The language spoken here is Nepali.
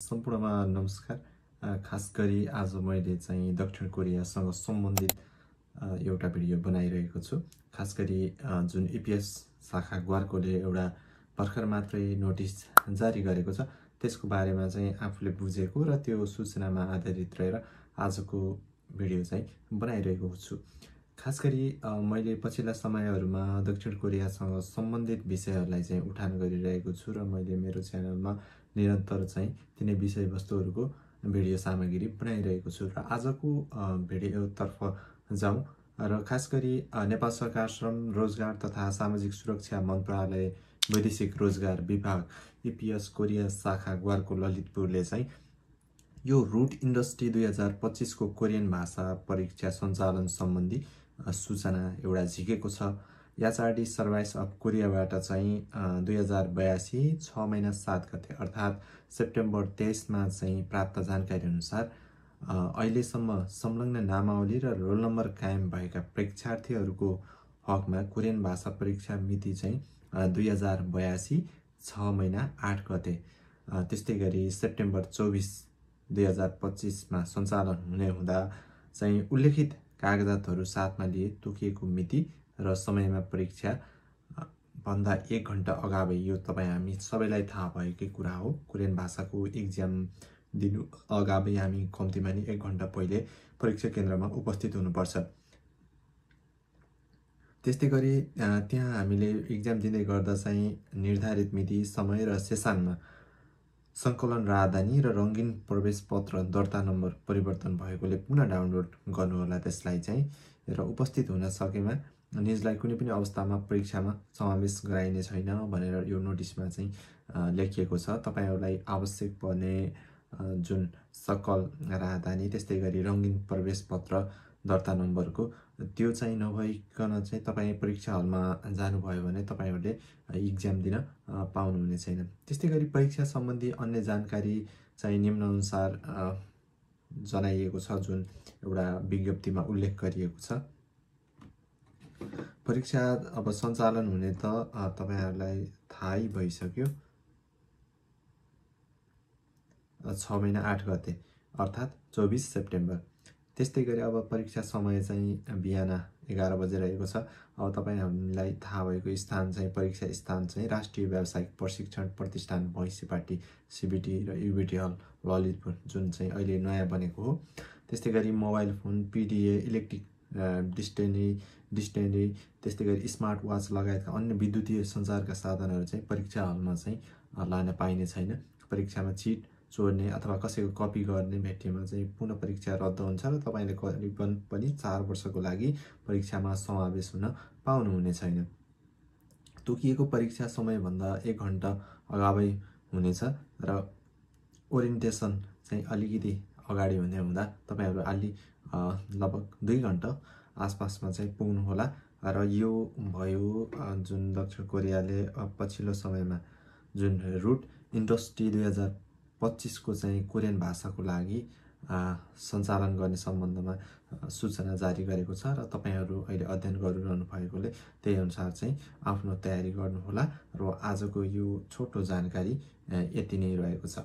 सम्पूर्णमा नमस्कार। खास गरी आज मैले चाहिँ दक्षिण कोरियासँग सम्बन्धित एउटा भिडियो बनाइरहेको छु। खास गरी जुन EPS शाखा ग्वार्कोले एउटा भर्खर मात्रै नोटिस जारी गरेको छ, त्यसको बारेमा चाहिँ आफूले बुझेको र त्यो सूचनामा आधारित रहेर आजको भिडियो चाहिँ बनाइरहेको छु। खास गरी मैले पछिल्ला समयहरूमा दक्षिण कोरियासँग सम्बन्धित विषयहरूलाई चाहिँ उठान गरिरहेको छु र मैले मेरो च्यानलमा निरन्तर चाहिँ तिनै विषयवस्तुहरूको भिडियो सामग्री बनाइरहेको छु र आजको भिडियोतर्फ जाउँ र खास गरी नेपाल सरकार श्रम रोजगार तथा सामाजिक सुरक्षा मन्त्रालय वैदेशिक रोजगार विभाग EPS कोरिया शाखा ग्वार्को ललितपुरले चाहिँ यो रुट इन्डस्ट्री 2025 को कोरियन भाषा परीक्षा सञ्चालन सम्बन्धी सूचना एउटा झिकेको छ। याचार्डी सर्भाइस अफ कोरियाबाट चाहिँ 2082 6 महिना 7 गते अर्थात् सेप्टेम्बर 23 मा चाहिँ प्राप्त जानकारी अनुसार अहिलेसम्म संलग्न नामावली र रोल नम्बर कायम भएका परीक्षार्थीहरूको हकमा कोरियन भाषा परीक्षा मिति चाहिँ 2082 6 महिना 8 गते त्यस्तै गरी सेप्टेम्बर 24 2025 मा सञ्चालन हुने हुँदा चाहिँ उल्लेखित कागजातहरू साथमा लिए तोकिएको मिति र समयमा परीक्षा भन्दा 1 घण्टा अगावै यो तपाईँ हामी सबैलाई थाहा भएकै कुरा हो। कोरियन भाषाको एक्जाम दिनु अगावै हामी कम्तीमा नि 1 घण्टा पहिले परीक्षा केन्द्रमा उपस्थित हुनुपर्छ। त्यस्तै गरी त्यहाँ हामीले एक्जाम दिँदै गर्दा चाहिँ निर्धारित मिति समय र सेसनमा सङ्कलन राजधानी र रङ्गीन प्रवेश पत्र दर्ता नम्बर परिवर्तन भएकोले पुनः डाउनलोड गर्नुहोला त्यसलाई चाहिँ र उपस्थित हुन सकेमा निजलाई कुनै पनि अवस्थामा परीक्षामा समावेश गराइने छैन भनेर यो नोटिसमा चाहिँ लेखिएको छ। तपाईहरूलाई आवश्यक पर्ने जुन सकल राजधानी त्यस्तै गरी रङ्गीन प्रवेश पत्र दर्ता नम्बरको त्यो चाहिँ नभइकन चाहिँ तपाईँ परीक्षा हलमा जानुभयो भने तपाईहरूले एक्जाम दिन पाउनुहुने छैन। त्यस्तै गरी परीक्षा सम्बन्धी अन्य जानकारी चाहिँ निम्नानुसार जनाइएको छ, जुन एउटा विज्ञप्तिमा उल्लेख गरिएको छ। परीक्षा अब सञ्चालन हुने त तपाईहरूलाई थाहै भइसक्यो, 6 महिना 8 गते अर्थात् 24 सेप्टेम्बर। त्यस्तै गरी अब परीक्षा समय चाहिँ बिहान 11 बजे रहेको छ। अब तपाईहरूलाई थाहा भएको स्थान चाहिँ परीक्षा स्थान चाहिँ राष्ट्रिय व्यावसायिक प्रशिक्षण प्रतिष्ठान भैँसीपाटी CBT र UBT हल ललितपुर, जुन चाहिँ अहिले नयाँ बनेको हो। त्यस्तै गरी मोबाइल फोन, PDA, इलेक्ट्रिक डिस्टेनरी त्यस्तै गरी स्मार्ट वाच लगायतका अन्य विद्युतीय सञ्चारका साधनहरू चाहिँ परीक्षा हलमा चाहिँ लान पाइने छैन। परीक्षामा चिट चोर्ने अथवा कसैको कपी गर्ने भेटिएमा चाहिँ पुनः परीक्षा रद्द हुन्छ र तपाईँले करिबन पनि 4 वर्षको लागि परीक्षामा समावेश हुन पाउनुहुने छैन। तोकिएको परीक्षा समयभन्दा 1 घण्टा अगावै हुनेछ र ओरिएन्टेसन चाहिँ अलिकति अगाडि हुने हुँदा तपाईँहरू अलि लगभग 2 घण्टा आसपासमा चाहिँ पुग्नुहोला र यो भयो जुन दक्षिण कोरियाले पछिल्लो समयमा जुन रुट इन्डस्ट्री 2025 को चाहिँ कोरियन भाषाको लागि सञ्चालन गर्ने सम्बन्धमा सूचना जारी गरेको छ र तपाईहरू अहिले अध्ययन गरिरहनु भएकोले त्यही अनुसार चाहिँ आफ्नो तयारी गर्नुहोला र आजको यो छोटो जानकारी यति नै रहेको छ।